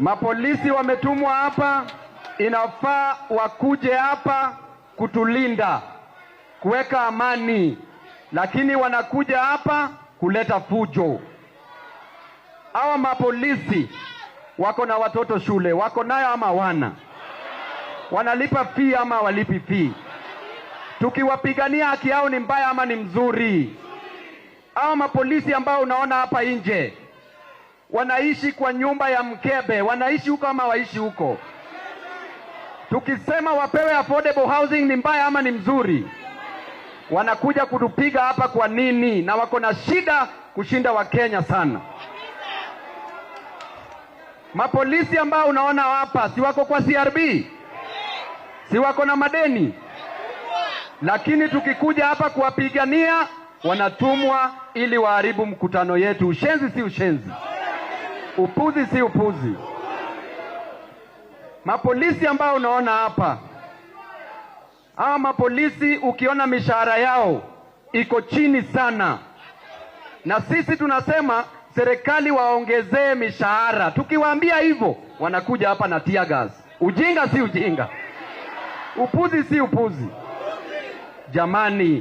Mapolisi wametumwa hapa, inafaa wakuje hapa kutulinda, kuweka amani, lakini wanakuja hapa kuleta fujo. Hawa mapolisi wako na watoto shule, wako nayo ama wana? Wanalipa fee ama walipi fee? Tukiwapigania haki yao ni mbaya ama ni mzuri? Hawa mapolisi ambao unaona hapa nje wanaishi kwa nyumba ya mkebe, wanaishi huko ama waishi huko? Tukisema wapewe affordable housing ni mbaya ama ni mzuri? Wanakuja kutupiga hapa kwa nini? Na wako na shida kushinda Wakenya sana. Mapolisi ambao unaona hapa si wako kwa CRB? Si wako na madeni? Lakini tukikuja hapa kuwapigania wanatumwa ili waharibu mkutano yetu. Ushenzi si ushenzi, upuzi si upuzi. Mapolisi ambao unaona hapa, hawa mapolisi ukiona mishahara yao iko chini sana, na sisi tunasema serikali waongezee mishahara. Tukiwaambia hivyo wanakuja hapa na tear gas. Ujinga si ujinga, upuzi si upuzi. Jamani,